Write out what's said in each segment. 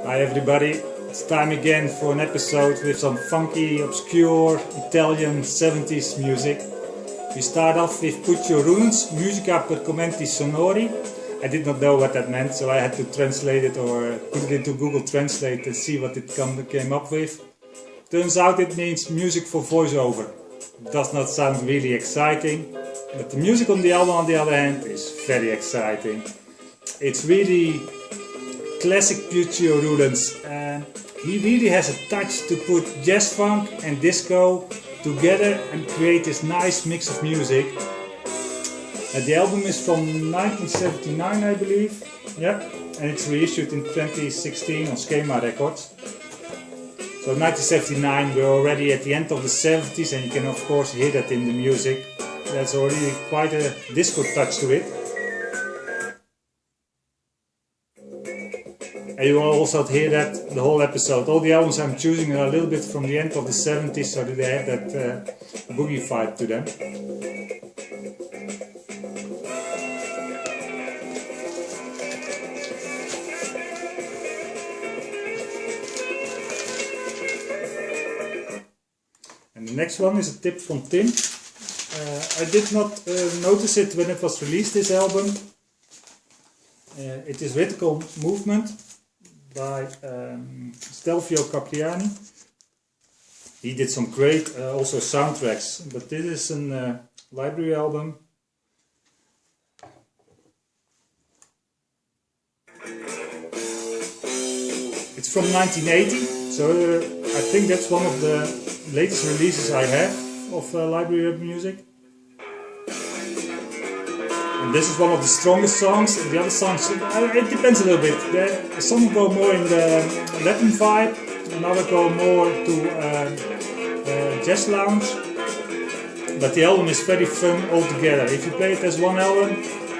Hi everybody, it's time again for an episode with some funky, obscure Italian 70s music. We start off with Puccio Roelens, Musica per commenti sonori. I did not know what that meant, so I had to translate it or put it into Google Translate and see what it came up with. Turns out it means music for voiceover. It does not sound really exciting, but the music on the album on the other hand is very exciting. It's really classic Puccio Roelens. He really has a touch to put jazz funk and disco together and create this nice mix of music. The album is from 1979, I believe. Yeah, and it's reissued in 2016 on Schema Records. So 1979, we're already at the end of the 70s, and you can of course hear that in the music. There's already quite a disco touch to it. And you will also hear that the whole episode. All the albums I'm choosing are a little bit from the end of the 70s, so that they have that boogie vibe to them. And the next one is a tip from Tim. I did not notice it when it was released, this album. It is Rhythmical Movement by Stelvio Cipriani. He did some great also soundtracks, but this is a library album. It's from 1980, so I think that's one of the latest releases I have of library music. And this is one of the strongest songs. The other songs, it depends a little bit. Some go more in the Latin vibe, another go more to jazz lounge. But the album is very fun altogether. If you play it as one album,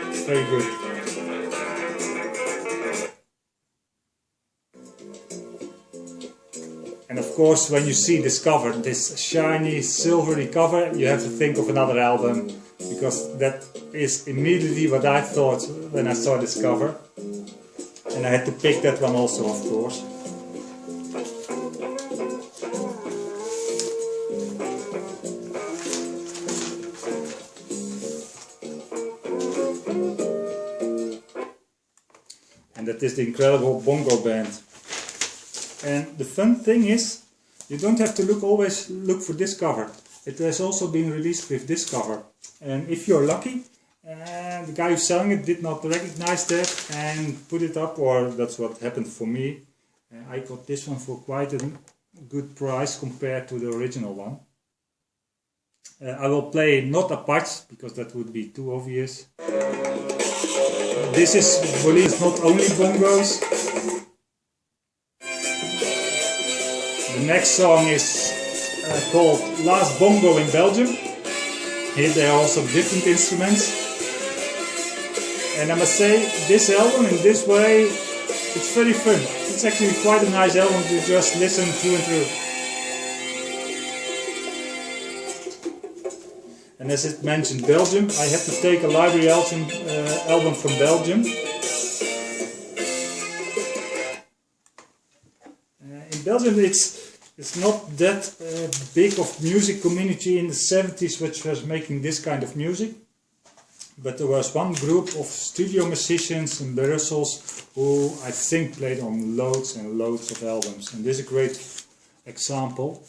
it's very good. And of course, when you see this cover, this shiny silvery cover, you have to think of another album, because that is immediately what I thought when I saw this cover. And I had to pick that one also, of course. And that is the incredible Bongo band. And the fun thing is, you don't have to always look for this cover. It has also been released with this cover. And if you're lucky, the guy who's selling it did not recognize that and put it up, or that's what happened for me. I got this one for quite a good price compared to the original one. I will play not a part, because that would be too obvious. This is, believe it, not only bongos. The next song is called Last Bongo in Belgium. Here there are also different instruments. And I must say, this album in this way, it's very fun. It's actually quite a nice album to just listen through and through. And as it mentioned Belgium, I had to take a library album from Belgium. In Belgium it's not that big of music community in the 70s which was making this kind of music. But there was one group of studio musicians in Brussels who I think played on loads and loads of albums. And this is a great example.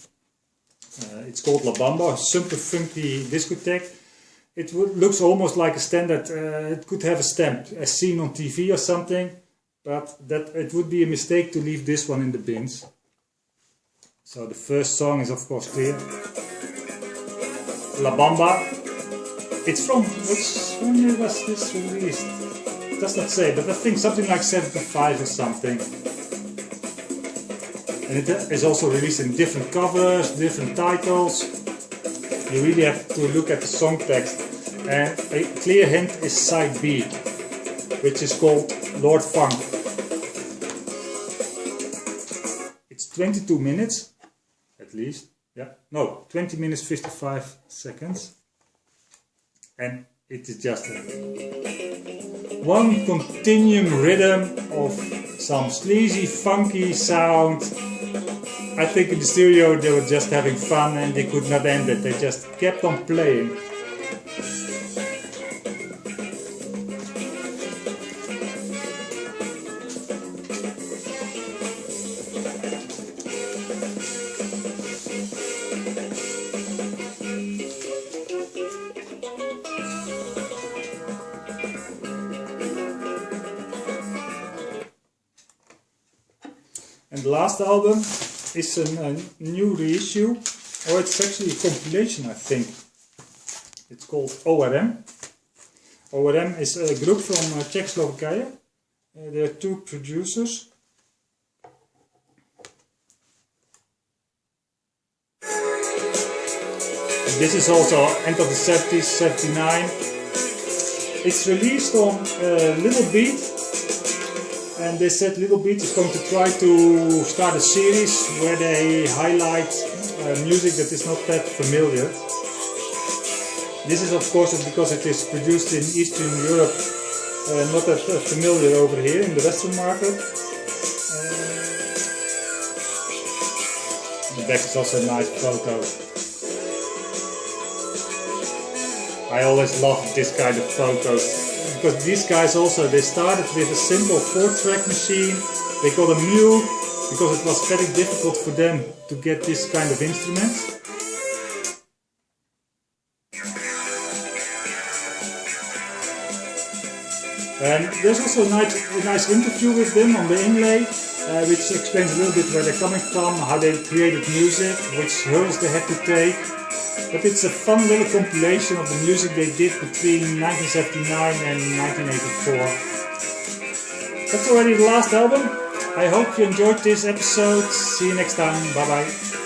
It's called La Bamba, super funky discotheque. It looks almost like a standard, it could have a stamp, as seen on TV or something. But that it would be a mistake to leave this one in the bins. So the first song is of course clear. La Bamba. It's from, when year was this released? It does not say, but I think something like 75 or something. And it is also released in different covers, different titles. You really have to look at the song text. And a clear hint is side B, which is called Lord Funk. It's 22 minutes. At least, yeah, no, 20 minutes 55 seconds, and it is just one continuum rhythm of some sleazy, funky sound. I think in the studio they were just having fun and they could not end it, they just kept on playing. And the last album is a new reissue, or it's actually a compilation, I think. It's called O.R.M. O.R.M is a group from Czechoslovakia. There are two producers. This is also end of the 70s, 79. It's released on Little Beat. And they said Little Beat is going to try to start a series where they highlight music that is not that familiar. This is of course because it is produced in Eastern Europe, not that familiar over here in the Western market. The back is also a nice photo. I always love this kind of photos. Because these guys also, they started with a simple 4-track machine. They got a mule because it was very difficult for them to get this kind of instrument. And there's also a nice interview with them on the inlay, which explains a little bit where they're coming from, how they created music, which hurdles they had to take. But it's a fun little compilation of the music they did between 1979 and 1984. That's already the last album. I hope you enjoyed this episode. See you next time. Bye bye.